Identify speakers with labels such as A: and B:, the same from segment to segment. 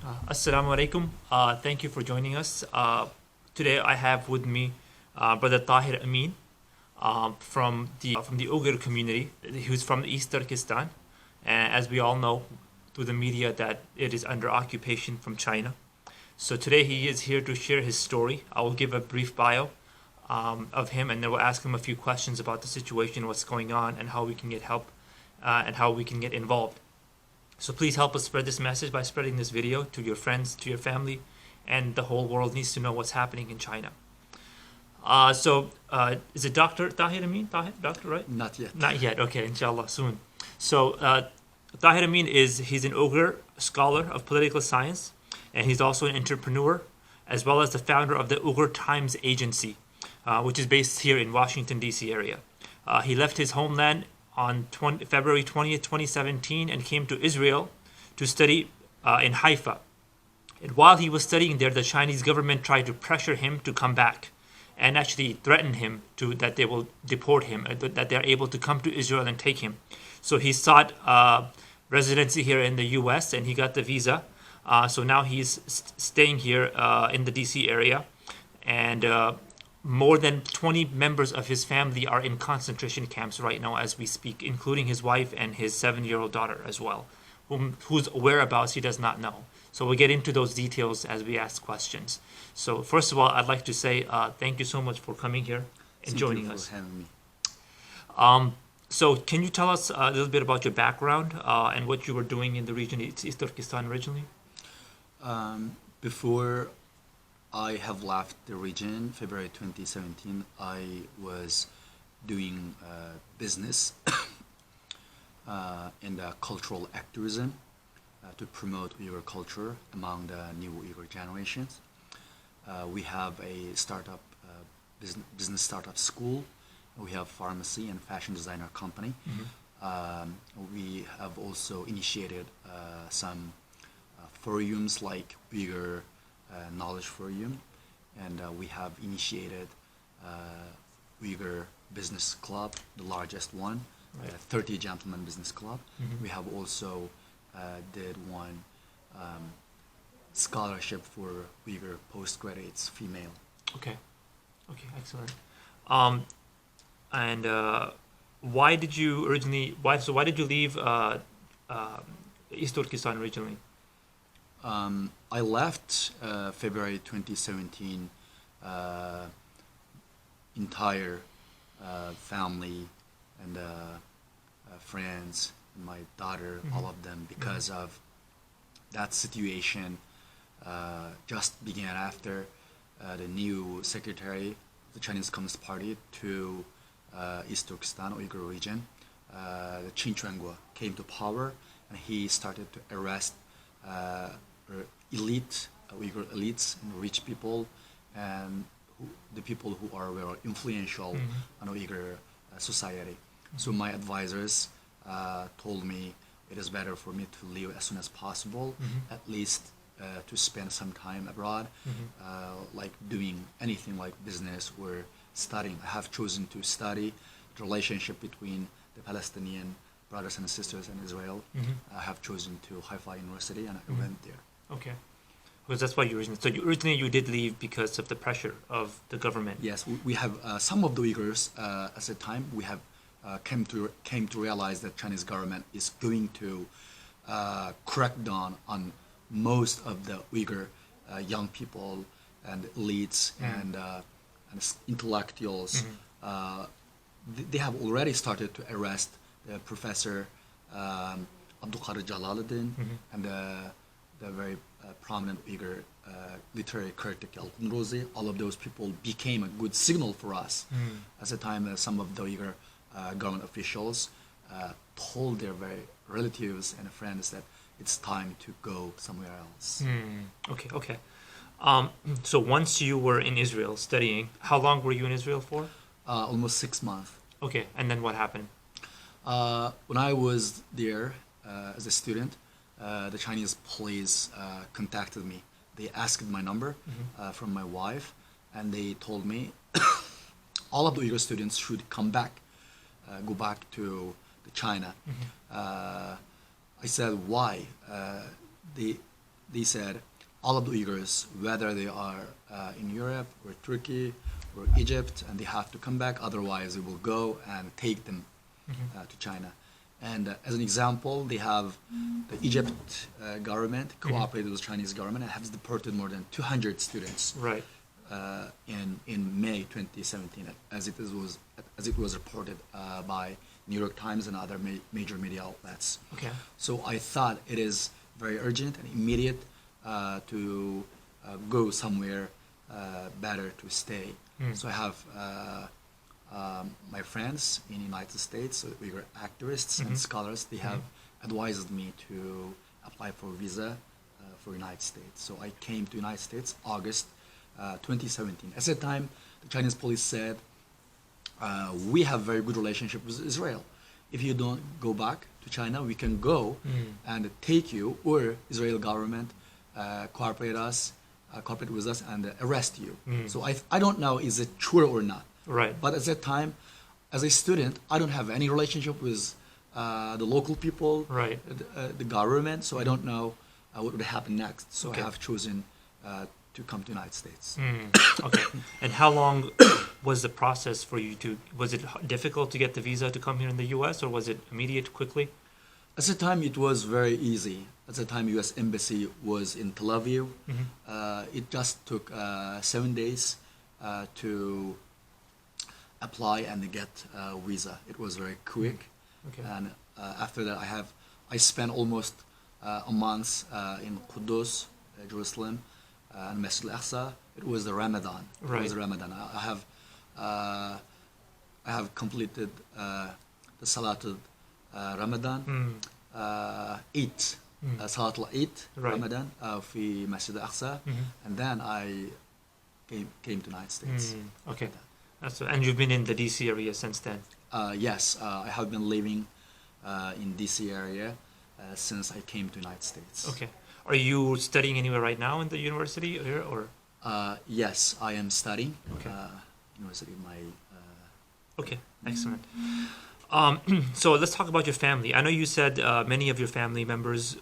A: Assalamu alaikum. Thank you for joining us. Today I have with me Brother Tahir Imin from the Uighur community, who's from East Turkestan. And as we all know through the media that it is under occupation from China. So today he is here to share his story. I will give a brief bio of him, and then we'll ask him a few questions about the situation, what's going on, and how we can get help and how we can get involved. So please help us spread this message by spreading this video to your friends, to your family, and the whole world needs to know what's happening in China. Is it Dr. Tahir Imin? Doctor, right?
B: Not yet.
A: Not yet. Okay, inshallah, soon. So Tahir Imin he's an Uighur scholar of political science, and he's also an entrepreneur, as well as the founder of the Uighur Times Agency, which is based here in Washington, D.C. area. He left his homeland on February 20th, 2017, and came to Israel to study in Haifa. And while he was studying there, the Chinese government tried to pressure him to come back and actually threatened him that they will deport him, that they're able to come to Israel and take him. So he sought residency here in the U.S. and he got the visa. So now he's staying here in the D.C. area. And more than 20 members of his family are in concentration camps right now as we speak, including his wife and his 7-year-old daughter as well, whose whereabouts he does not know. So we'll get into those details as we ask questions. So first of all, I'd like to say thank you so much for coming here and joining us.
B: Thank you for having me.
A: So can you tell us a little bit about your background and what you were doing in the region, East Turkestan originally?
B: Before I have left the region, February 2017, I was doing business and cultural activism to promote Uyghur culture among the new Uyghur generations. We have a startup, business startup school. We have pharmacy and fashion designer company. We have also initiated some forums like Uyghur Knowledge Forum, and we have initiated Uyghur Business Club, the largest one,
A: right.
B: 30 Gentlemen Business Club. We have also did one scholarship for Uyghur postgraduates, female.
A: Okay, excellent. Why did you originally? Why did you leave East Turkestan originally?
B: I left February 2017. Entire family and friends, and my daughter, all of them, because of that situation. Just began after the new secretary of the Chinese Communist Party to East Turkestan, Uyghur region, the Chin Chuangwa, came to power, and he started to arrest elite, Uyghur elites, and rich people, and the people who are very influential on Uyghur society. So my advisors told me it is better for me to leave as soon as possible, at least to spend some time abroad, like doing anything like business or studying. I have chosen to study the relationship between the Palestinian brothers and sisters in Israel. I have chosen to Haifa University, and I went there.
A: Okay, because that's why you originally. So originally you did leave because of the pressure of the government.
B: Yes, we have some of the Uyghurs at the time. We have came to realize that Chinese government is going to crack down on most of the Uyghur young people and elites and intellectuals. They have already started to arrest Professor Abdul Qadir Jalaluddin and the very prominent Uyghur literary critic Al Rozi. All of those people became a good signal for us. At the time, some of the Uyghur government officials told their very relatives and friends that it's time to go somewhere else.
A: Okay. So once you were in Israel studying, how long were you in Israel for?
B: Almost 6 months.
A: Okay, and then what happened?
B: When I was there as a student, the Chinese police contacted me. They asked my number from my wife, and they told me all of the Uyghur students should come back, go back to China. I said, why? they said all of the Uyghurs, whether they are in Europe or Turkey or Egypt, and they have to come back, otherwise we will go and take them to China. And as an example, they have the Egypt government cooperated with the Chinese government and has deported more than 200 students
A: Right.
B: in May 2017, as it was reported by New York Times and other major media outlets.
A: Okay.
B: So I thought it is very urgent and immediate to go somewhere better to stay. So I have my friends in the United States, so Uyghur activists and scholars. They have advised me to apply for visa for United States. So I came to United States August 2017. At that time, the Chinese police said, we have very good relationship with Israel. If you don't go back to China, we can go and take you, or Israel government cooperate with us and arrest you. So I don't know is it true or not.
A: Right.
B: But at that time, as a student, I don't have any relationship with the local people,
A: Right.
B: the government, so I don't know what would happen next. So
A: Okay.
B: I have chosen to come to the United States.
A: Okay. And how long was the process for you to? Was it difficult to get the visa to come here in the U.S. or was it immediate, quickly?
B: At the time, it was very easy. At the time, U.S. Embassy was in Tel Aviv. It just took 7 days to apply and get a visa. It was very quick.
A: Okay.
B: And after that, I spent almost a month in Qudus, Jerusalem, and Masjid al-Aqsa. It was the Ramadan. It
A: Right.
B: was the Ramadan. I have completed the Salatul Ramadan, Salatul Eid
A: Right.
B: Ramadan في Masjid al-Aqsa, and then I came to United States.
A: Okay. And you've been in the D.C. area since then.
B: Yes, I have been living in DC area since I came to United States.
A: Okay. Are you studying anywhere right now in the university here, or?
B: Yes, I am studying
A: Okay.
B: university.
A: Okay, excellent. So let's talk about your family. I know you said many of your family members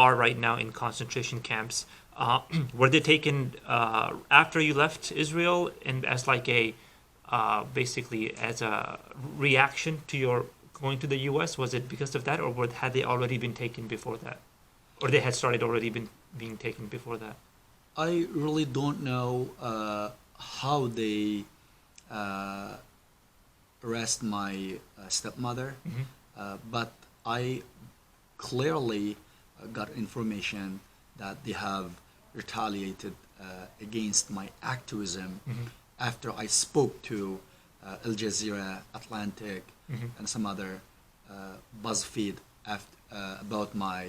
A: are right now in concentration camps. Were they taken after you left Israel, and as like a basically as a reaction to your going to the U.S.? Was it because of that, or had they already been taken before that, or they had started already being taken before that?
B: I really don't know how they arrest my stepmother, but I clearly got information that they have retaliated against my activism after I spoke to Al Jazeera, Atlantic, and some other BuzzFeed about my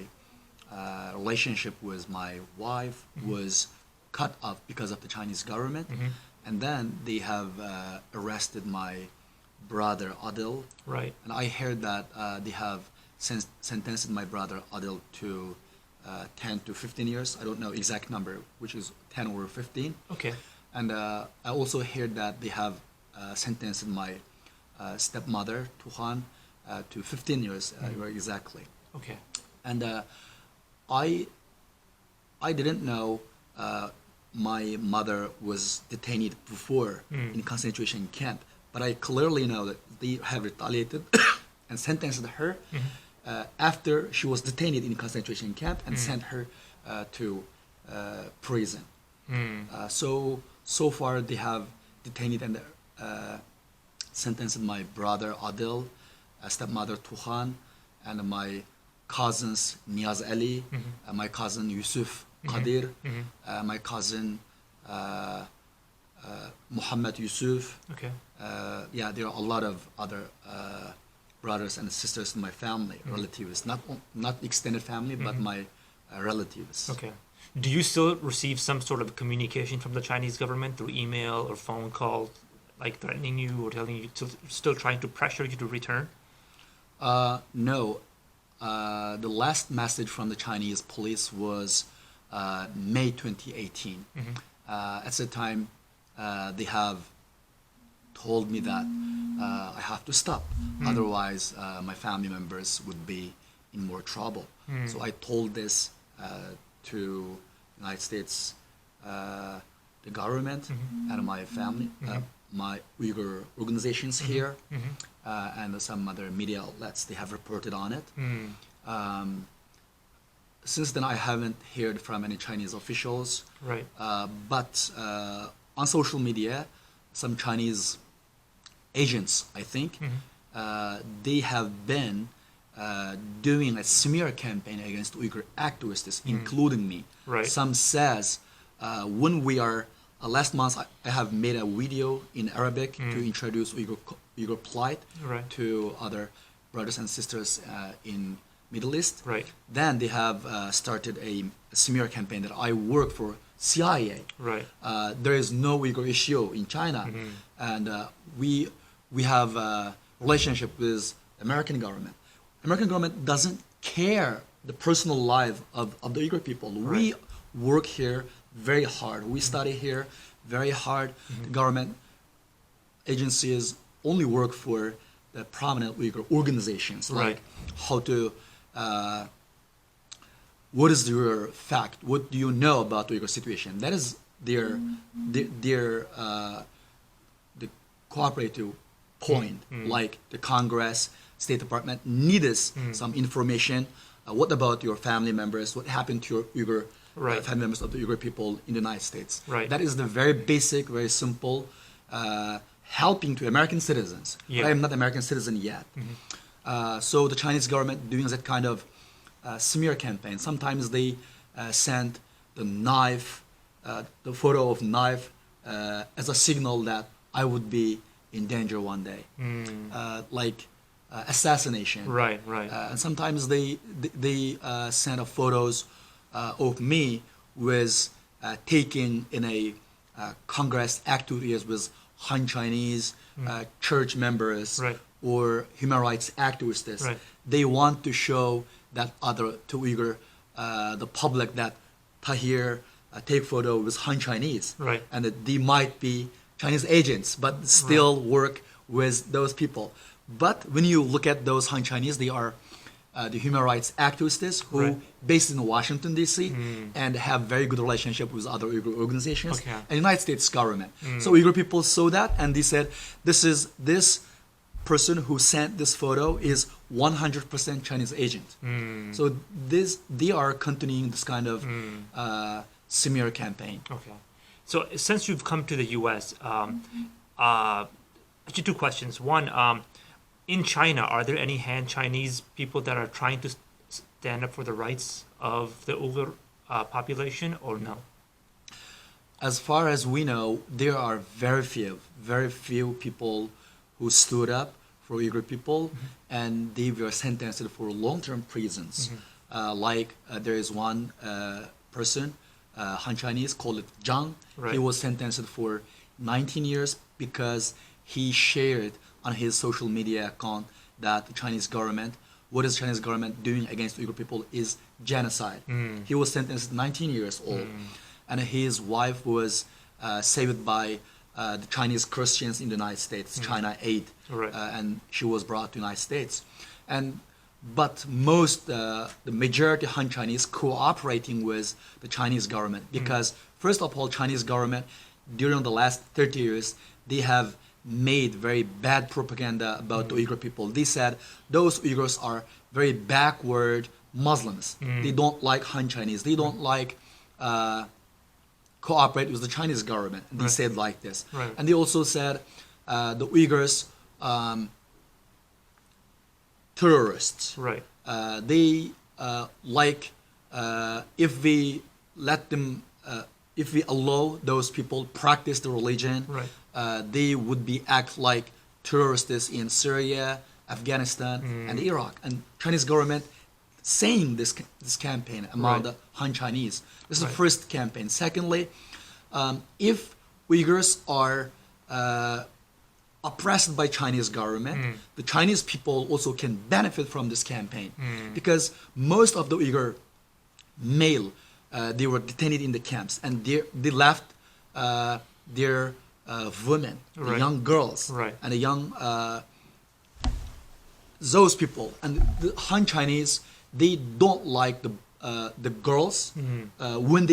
B: relationship with my wife was cut off because of the Chinese government, and then they have arrested my brother Adil,
A: Right.
B: and I heard that they have sentenced my brother Adil to 10 to 15 years. I don't know exact number, which is 10 or 15.
A: Okay.
B: And I also heard that they have sentenced my stepmother Tuhan to 15 years exactly.
A: Okay.
B: And I didn't know my mother was detained before in concentration camp, but I clearly know that they have retaliated and sentenced her after she was detained in concentration camp and sent her to prison. So far they have detained and sentenced my brother Adil, stepmother Tuhan, and my cousins Niaz Ali, my cousin Yusuf Qadir, my cousin Muhammad Yusuf.
A: Okay.
B: Yeah, there are a lot of other brothers and sisters in my family, relatives, not extended family, but my relatives.
A: Okay. Do you still receive some sort of communication from the Chinese government through email or phone call, like threatening you or telling you still trying to pressure you to return?
B: No. The last message from the Chinese police was May 2018. At the time, they have told me that I have to stop, otherwise my family members would be in more trouble. So I told this to United States, the government and my family, my Uyghur organizations here, and some other media outlets, they have reported on it. Since then, I haven't heard from any Chinese officials.
A: Right.
B: But on social media, some Chinese agents, I think, they have been doing a smear campaign against Uyghur activists, including me.
A: Right.
B: Some says when we are last month, I have made a video in Arabic to introduce Uyghur plight
A: Right.
B: to other brothers and sisters in Middle East.
A: Right.
B: Then they have started a smear campaign that I work for CIA.
A: Right.
B: There is no Uyghur issue in China, and we have a relationship with American government. American government doesn't care the personal life of the Uyghur people. We work here very hard. We study here very hard. The government agencies only work for the prominent Uyghur organizations, like how to what is your fact? What do you know about the Uyghur situation? That is their the cooperative point. Like the Congress, State Department needs some information. What about your family members? What happened to your Uyghur family members of the Uyghur people in the United States?
A: Right.
B: That is the very basic, very simple helping to American citizens.
A: Yeah.
B: But I am not American citizen yet. So the Chinese government doing that kind of smear campaign. Sometimes they send the knife, the photo of knife, as a signal that I would be in danger one day, like assassination.
A: Right. Right.
B: And sometimes they send photos of me with taken in a Congress activities with Han Chinese church members
A: Right.
B: or human rights activists.
A: Right.
B: They want to show that to Uyghur, the public, that Tahir take photo with Han Chinese,
A: Right.
B: and that they might be Chinese agents, but still work with those people. But when you look at those Han Chinese, they are the human rights activists who based in Washington D.C. and have very good relationship with other Uyghur organizations and United States government. So Uyghur people saw that and they said, this person who sent this photo is 100% Chinese agent. So they are continuing this kind of smear campaign.
A: Okay. So since you've come to the U.S., actually two questions. One, in China, are there any Han Chinese people that are trying to stand up for the rights of the Uyghur population, or no?
B: As far as we know, there are very few people who stood up for Uyghur people, and they were sentenced for long-term prisons. There is one person, Han Chinese, called Zhang.
A: Right.
B: He was sentenced for 19 years because he shared on his social media account that the Chinese government, what is Chinese government doing against Uyghur people is genocide. He was sentenced 19 years old, and his wife was saved by the Chinese Christians in the United States, China Aid, and she was brought to the United States. But the majority Han Chinese cooperating with the Chinese government because first of all, Chinese government during the last 30 years, they have made very bad propaganda about the Uyghur people. They said those Uyghurs are very backward Muslims. They don't like Han Chinese. They don't like cooperate with the Chinese government. They said like this. And they also said the Uyghurs terrorists. They if we let them, if we allow those people practice the religion, they would be act like terrorists in Syria, Afghanistan, and Iraq. And Chinese government saying this campaign among the Han Chinese. This is the first campaign. Secondly, if Uyghurs are oppressed by Chinese government, the Chinese people also can benefit from this campaign because most of the Uyghur male, they were detained in the camps and they left their women, the young girls, and the young those people. And the Han Chinese, they don't like the the girls when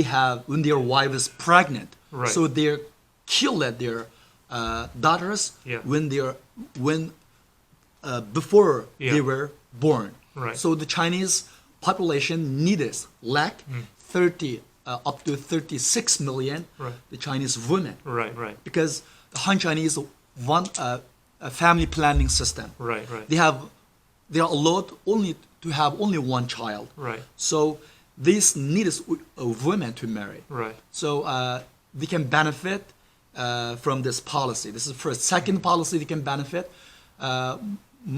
B: their wife is pregnant.
A: Right.
B: So they're killed at their daughters
A: Yeah.
B: when before
A: Yeah.
B: they were born.
A: Right.
B: So the Chinese population lack 30 up to 36 million
A: Right.
B: the Chinese women,
A: Right, right,
B: because the Han Chinese want a family planning system.
A: right, right.
B: They are allowed only to have only one child.
A: Right.
B: So this needs women to marry.
A: Right.
B: So they can benefit from this policy. This is first. Second policy they can benefit.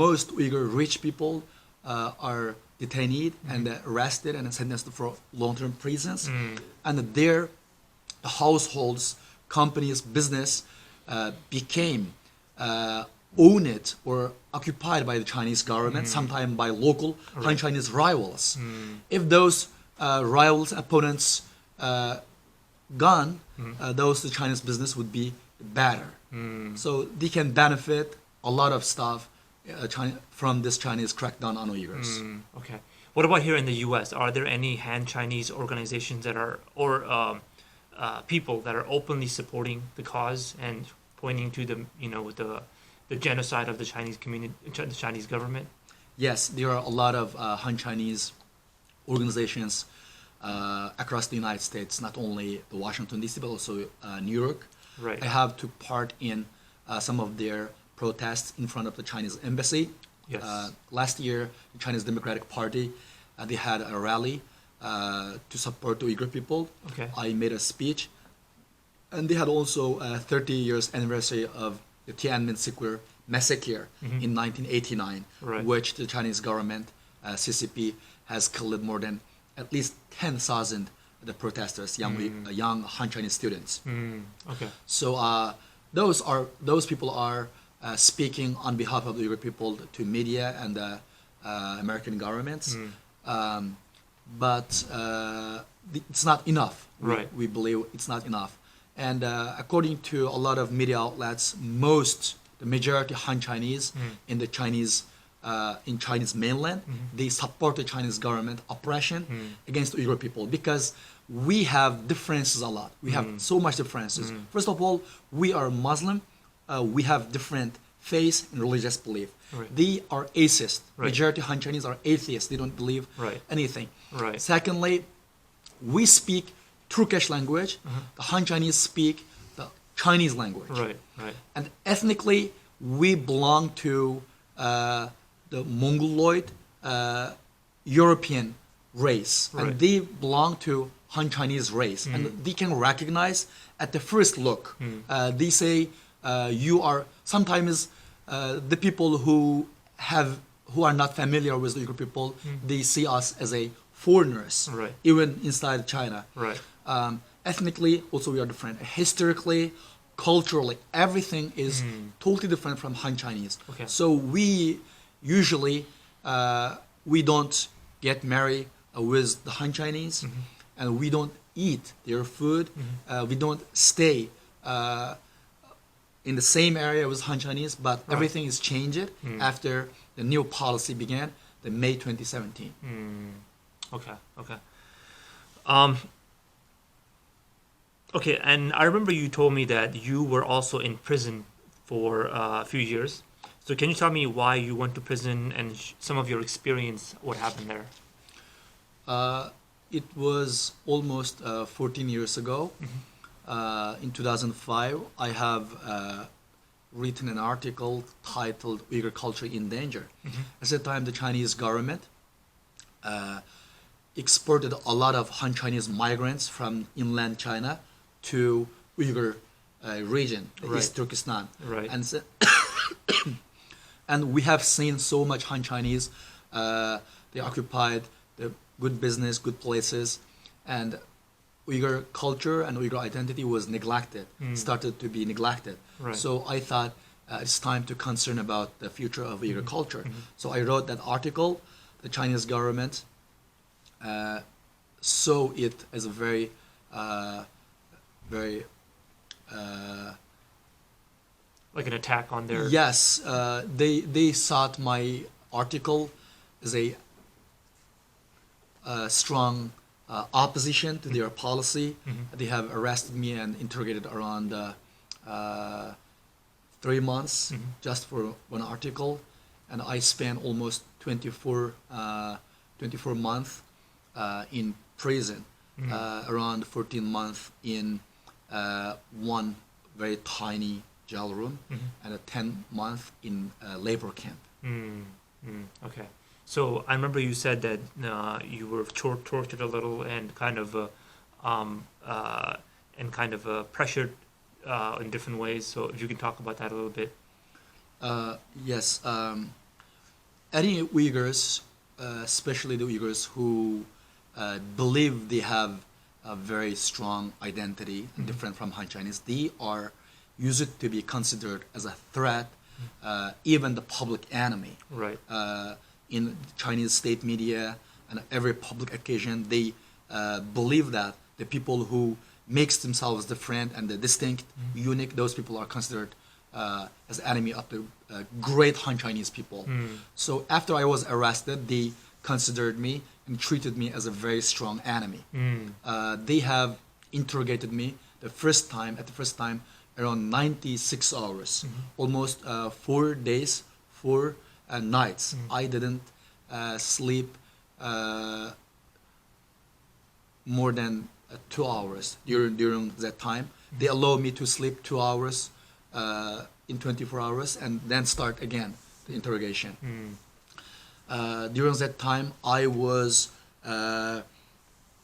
B: Most Uyghur rich people are detained and arrested and sentenced for long-term prisons, and their households, companies, business became owned or occupied by the Chinese government, sometimes by local Han Chinese rivals. If those rivals, opponents gone, the Chinese business would be better. So they can benefit a lot of stuff from this Chinese crackdown on Uyghurs.
A: Okay. What about here in the U.S.? Are there any Han Chinese organizations that are, or people that are openly supporting the cause and pointing to the genocide of the Chinese community, the Chinese government?
B: Yes, there are a lot of Han Chinese organizations across the United States, not only the Washington D.C. but also New York.
A: Right.
B: I have took part in some of their protests in front of the Chinese embassy.
A: Yes.
B: Last year, the Chinese Democratic Party they had a rally to support the Uyghur people.
A: Okay.
B: I made a speech, and they had also a 30 years anniversary of the Tiananmen Square massacre in 1989,
A: Right.
B: which the Chinese government, CCP, has killed more than at least 10,000 the protesters, young Han Chinese students.
A: Okay.
B: So those people are speaking on behalf of the Uyghur people to media and the American governments, but it's not enough.
A: Right.
B: We believe it's not enough, and according to a lot of media outlets, the majority Han Chinese in the Chinese mainland, they support the Chinese government oppression against the Uyghur people because we have differences a lot. We have so much differences. First of all, we are Muslim. We have different faith and religious belief.
A: Right.
B: They are atheist.
A: Right.
B: Majority Han Chinese are atheists. They don't believe
A: Right.
B: anything.
A: Right.
B: Secondly, we speak Turkish language. The Han Chinese speak the Chinese language.
A: Right. Right.
B: And ethnically, we belong to the Mongoloid European race,
A: Right.
B: and they belong to Han Chinese race, and they can recognize at the first look. They say you are sometimes the people who are not familiar with the Uyghur people. They see us as a foreigners,
A: Right.
B: even inside China.
A: Right.
B: Ethnically, also we are different. Historically, culturally, everything is totally different from Han Chinese.
A: Okay.
B: So we usually we don't get married with the Han Chinese, and we don't eat their food. We don't stay in the same area with Han Chinese, but everything is changed after the new policy began, the May 2017.
A: Okay. Okay. Okay, and I remember you told me that you were also in prison for a few years. So can you tell me why you went to prison and some of your experience, what happened there?
B: It was almost 14 years ago. In 2005, I have written an article titled Uyghur Culture in Danger. At the time, the Chinese government exported a lot of Han Chinese migrants from inland China to Uyghur region,
A: Right.
B: East Turkestan.
A: Right.
B: And, and we have seen so much Han Chinese. They occupied the good business, good places, and Uyghur culture and Uyghur identity was neglected, started to be neglected.
A: Right.
B: So I thought it's time to concern about the future of Uyghur culture. So I wrote that article. The Chinese government saw it as a very, very
A: Like an attack on their...
B: yes. They thought my article as a strong opposition to their policy. They have arrested me and interrogated around 3 months just for one article, and I spent almost 24 months in prison, around 14 months in one very tiny jail room, and a 10 months in labor camp.
A: Okay. So I remember you said that you were tortured a little and kind of pressured in different ways. So if you can talk about that a little bit.
B: Yes. Any Uyghurs, especially the Uyghurs who believe they have a very strong identity, different from Han Chinese, they are used to be considered as a threat, even the public enemy.
A: Right.
B: In Chinese state media and every public occasion, they believe that the people who makes themselves different and the distinct, unique, those people are considered as enemy of the great Han Chinese people. So after I was arrested, they considered me and treated me as a very strong enemy. They have interrogated me at the first time around 96 hours, almost 4 days, 4 nights. I didn't sleep more than 2 hours during that time. They allowed me to sleep 2 hours in 24 hours and then start again the interrogation. During that time, I was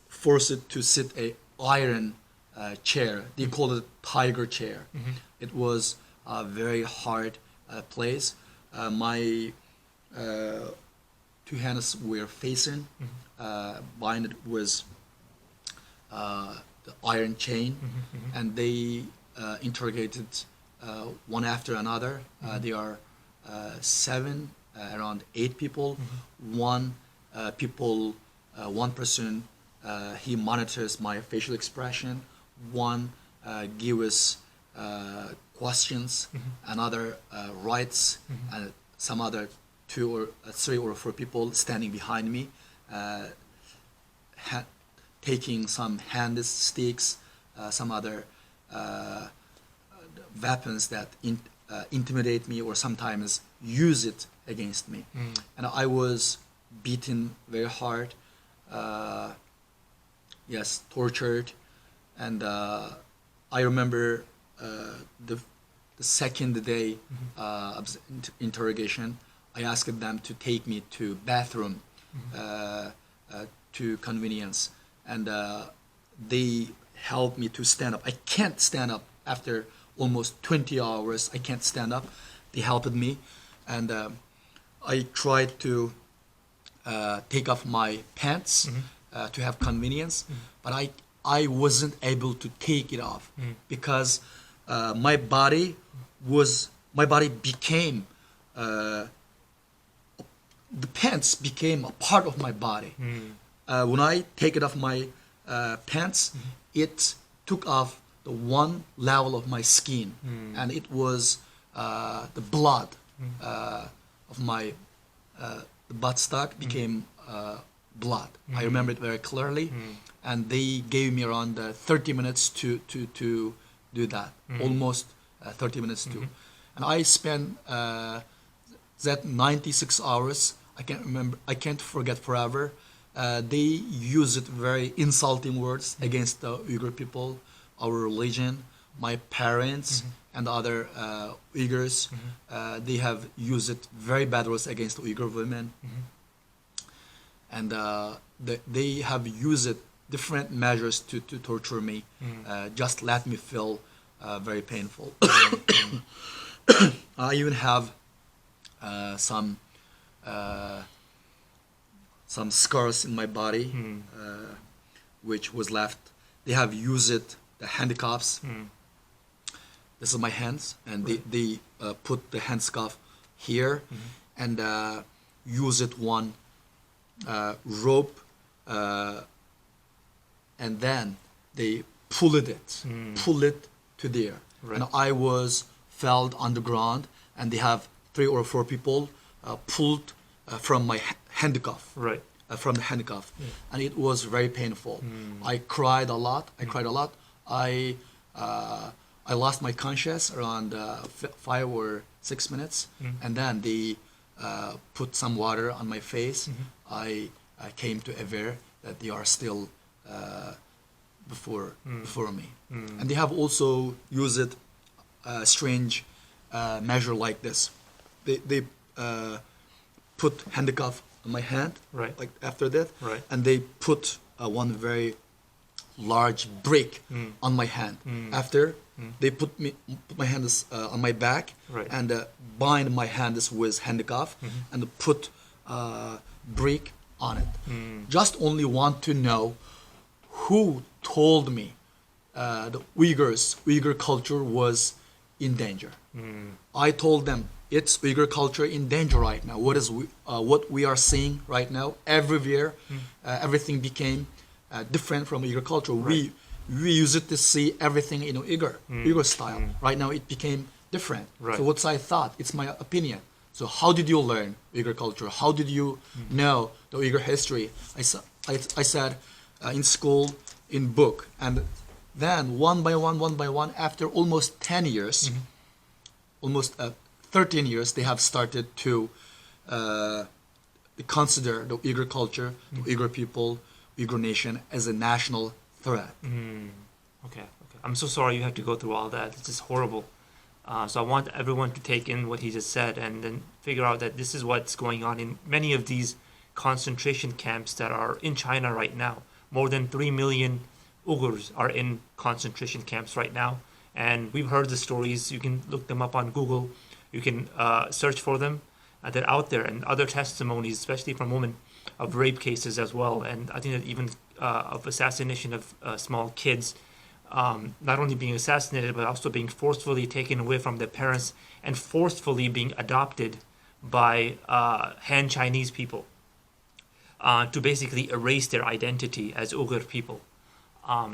B: forced to sit a iron chair. They call it tiger chair. It was a very hard place. My 2 hands were facing, binded with the iron chain, and they interrogated one after another. They are 7, around 8 people. One person, he monitors my facial expression. One gives questions, another writes, and some other 2 or 3 or 4 people standing behind me, taking some hand sticks, some other weapons that intimidate me or sometimes use it against me. And I was beaten very hard, tortured. And I remember the second day of interrogation, I asked them to take me to bathroom to convenience, and they helped me to stand up. I can't stand up after almost 20 hours. I can't stand up. They helped me, and I tried to take off my pants to have convenience, but I wasn't able to take it off because my body became the pants became a part of my body. When I take it off my pants, it took off the one level of my skin, and it was the blood of my the buttstock became blood. I remember it very clearly, and they gave me around 30 minutes to do that, almost 30 minutes to, and I spent that 96 hours. I can't forget forever. They used very insulting words against the Uyghur people, our religion, my parents, and other Uyghurs. They have used it very bad words against Uyghur women. And they have used different measures to torture me, just let me feel very painful. I even have some scars in my body, which was left. They have used the handcuffs. This is my hands, and they put the handcuff here, and use it one rope, and then they pull it to there. Right. And I was fell on the ground, and they have 3 or 4 people pulled from my handcuff.
A: Right.
B: from the handcuff, and it was very painful. I cried a lot. I lost my conscience around 5 or 6 minutes, and then they put some water on my face. I came to aware that they are still before me, and they have also used it strange measure like this. They put handcuff on my hand,
A: Right.
B: like after that,
A: Right.
B: and they put one very large brick on my hand. After they put my hands on my back,
A: Right.
B: and bind my hands with handcuff and put brick on it. Just only want to know who told me the Uyghur culture was in danger. I told them it's Uyghur culture in danger right now. What we are seeing right now everywhere, everything became different from Uyghur culture.
A: Right.
B: We used to see everything in Uyghur style. Right now it became different.
A: Right.
B: So what's I thought? It's my opinion. So how did you learn Uyghur culture? How did you know the Uyghur history? I said in school, in book, and then one by one, after almost 10 years, almost 13 years, they have started to consider the Uyghur culture, the Uyghur people, Uyghur nation as a national threat.
A: Okay. I'm so sorry you had to go through all that. It's just horrible. So I want everyone to take in what he just said and then figure out that this is what's going on in many of these concentration camps that are in China right now. More than 3 million Uyghurs are in concentration camps right now. And we've heard the stories. You can look them up on Google. You can search for them. They're out there. And other testimonies, especially from women, of rape cases as well. And I think that even of assassination of small kids, not only being assassinated, but also being forcefully taken away from their parents and forcefully being adopted by Han Chinese people to basically erase their identity as Uyghur people.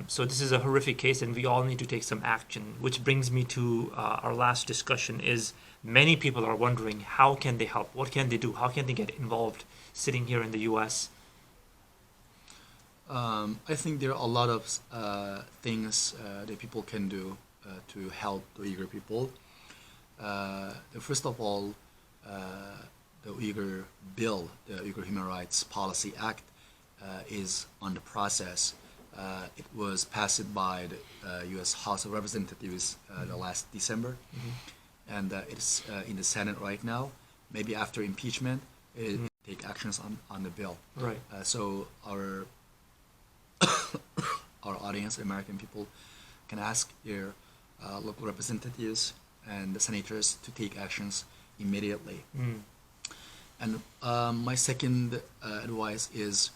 A: So this is a horrific case, and we all need to take some action. Which brings me to our last discussion is many people are wondering, how can they help? What can they do? How can they get involved sitting here in the U.S.?
B: I think there are a lot of things that people can do to help the Uyghur people. First of all, the Uyghur bill, the Uyghur Human Rights Policy Act, is on the process. It was passed by the U.S. House of Representatives the last December, and it's in the Senate right now. Maybe after impeachment, it take actions on the bill.
A: Right.
B: So our audience, American people, can ask their local representatives and the senators to take actions immediately. And my second advice is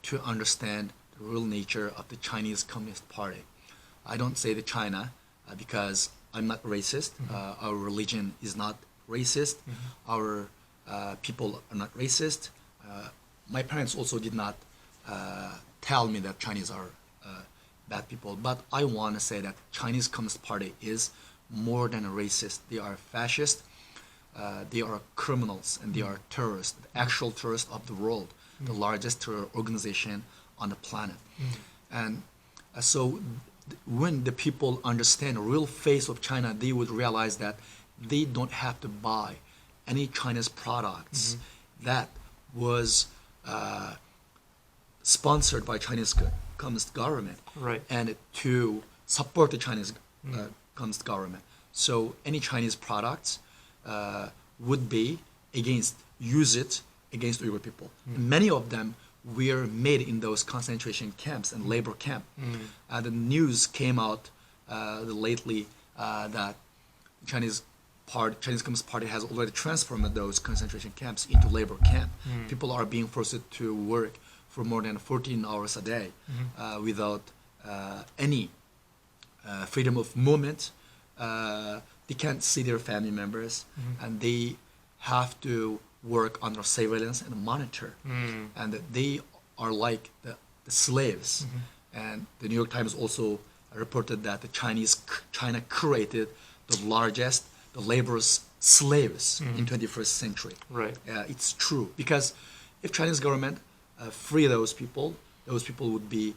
B: to understand the real nature of the Chinese Communist Party. I don't say the China because I'm not racist. Our religion is not racist. Our people are not racist. My parents also did not tell me that Chinese are bad people. But I want to say that Chinese Communist Party is more than a racist. They are fascist. They are criminals and they are terrorists, the actual terrorists of the world, the largest terror organization on the planet. And so when the people understand the real face of China, they would realize that they don't have to buy any Chinese products that was sponsored by Chinese Communist government,
A: Right.
B: and to support the Chinese Communist government. So any Chinese products would be use it against Uyghur people. Many of them were made in those concentration camps and labor camp. The news came out lately that Chinese Communist Party has already transformed those concentration camps into labor camp. People are being forced to work for more than 14 hours a day without any freedom of movement. They can't see their family members, and they have to work under surveillance and monitor. And they are like the slaves. And the New York Times also reported that China created the laborers slaves in 21st century.
A: Right.
B: It's true, because if Chinese government free those people would be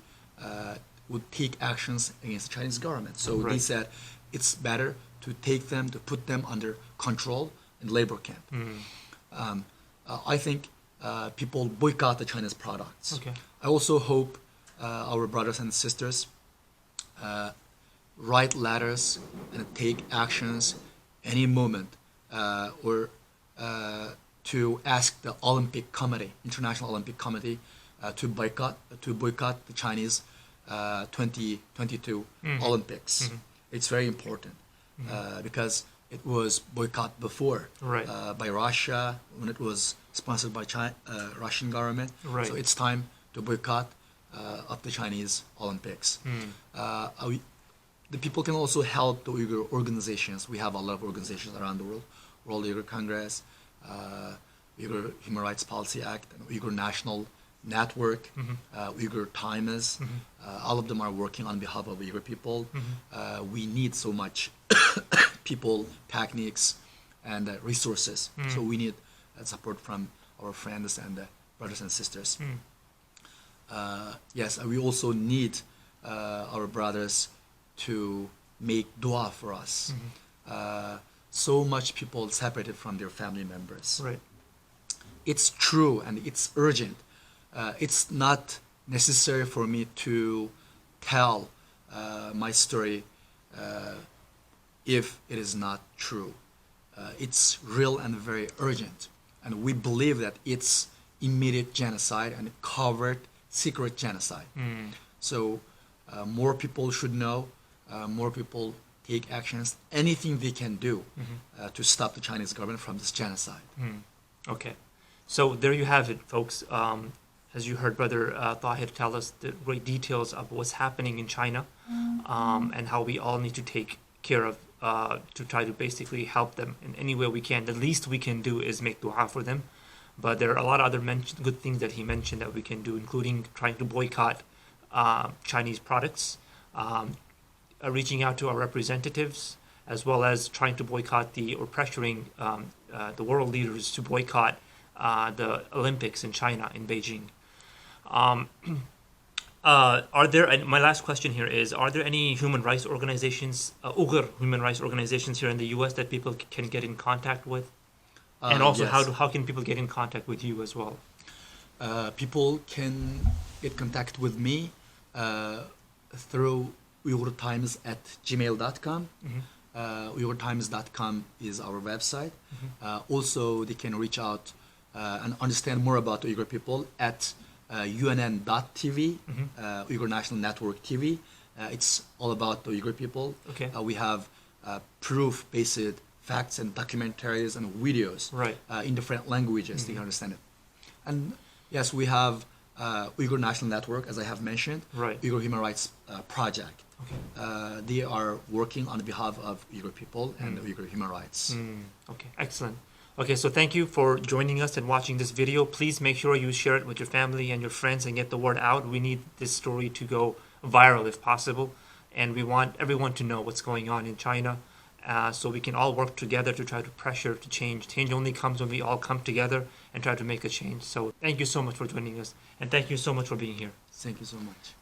B: would take actions against the Chinese government. So they
A: Right.
B: said it's better to take them, to put them under control in labor camp. I think people boycott the Chinese products.
A: Okay.
B: I also hope our brothers and sisters write letters and take actions any moment or to ask the Olympic Committee, International Olympic Committee, to boycott the Chinese 2022 Olympics. It's very important because it was boycott before
A: Right.
B: by Russia when it was sponsored by Russian government.
A: Right.
B: So it's time to boycott of the Chinese Olympics. The people can also help the Uyghur organizations. We have a lot of organizations around the world: World Uyghur Congress, Uyghur Human Rights Policy Act, and Uyghur National Network, Uyghur Times. All of them are working on behalf of Uyghur people. We need so much people, techniques, and resources. So we need support from our friends and brothers and sisters. Yes, we also need our brothers to make dua for us. So much people separated from their family members.
A: Right.
B: It's true and it's urgent. It's not necessary for me to tell my story if it is not true. It's real and very urgent. And we believe that it's immediate genocide and covert secret genocide. So more people should know, more people take actions, anything they can do to stop the Chinese government from this genocide.
A: Okay. So there you have it, folks. As you heard Brother Tahir tell us the great details of what's happening in China and how we all need to take care of to try to basically help them in any way we can. The least we can do is make dua for them. But there are a lot of other good things that he mentioned that we can do, including trying to boycott Chinese products, reaching out to our representatives, as well as trying to boycott or pressuring the world leaders to boycott the Olympics in China, in Beijing. Are there, and my last question here is, are there any human rights organizations, Uighur human rights organizations here in the U.S. that people can get in contact with? And also,
B: yes.
A: how can people get in contact with you as well?
B: People can get contact with me through uighurtimes@gmail.com. Uighurtimes.com is our website. Also, they can reach out and understand more about the Uyghur people at unn.tv, Uyghur National Network TV. It's all about the Uyghur people.
A: Okay.
B: We have proof-based facts and documentaries and videos
A: Right.
B: in different languages. They can understand it. And yes, we have Uyghur National Network, as I have mentioned,
A: Right.
B: Uyghur Human Rights Project.
A: Okay.
B: They are working on behalf of Uyghur people and Uyghur human rights.
A: Okay, excellent. Okay, so thank you for joining us and watching this video. Please make sure you share it with your family and your friends and get the word out. We need this story to go viral if possible. And we want everyone to know what's going on in China so we can all work together to try to pressure to change. Change only comes when we all come together and try to make a change. So thank you so much for joining us. And thank you so much for being here.
B: Thank you so much.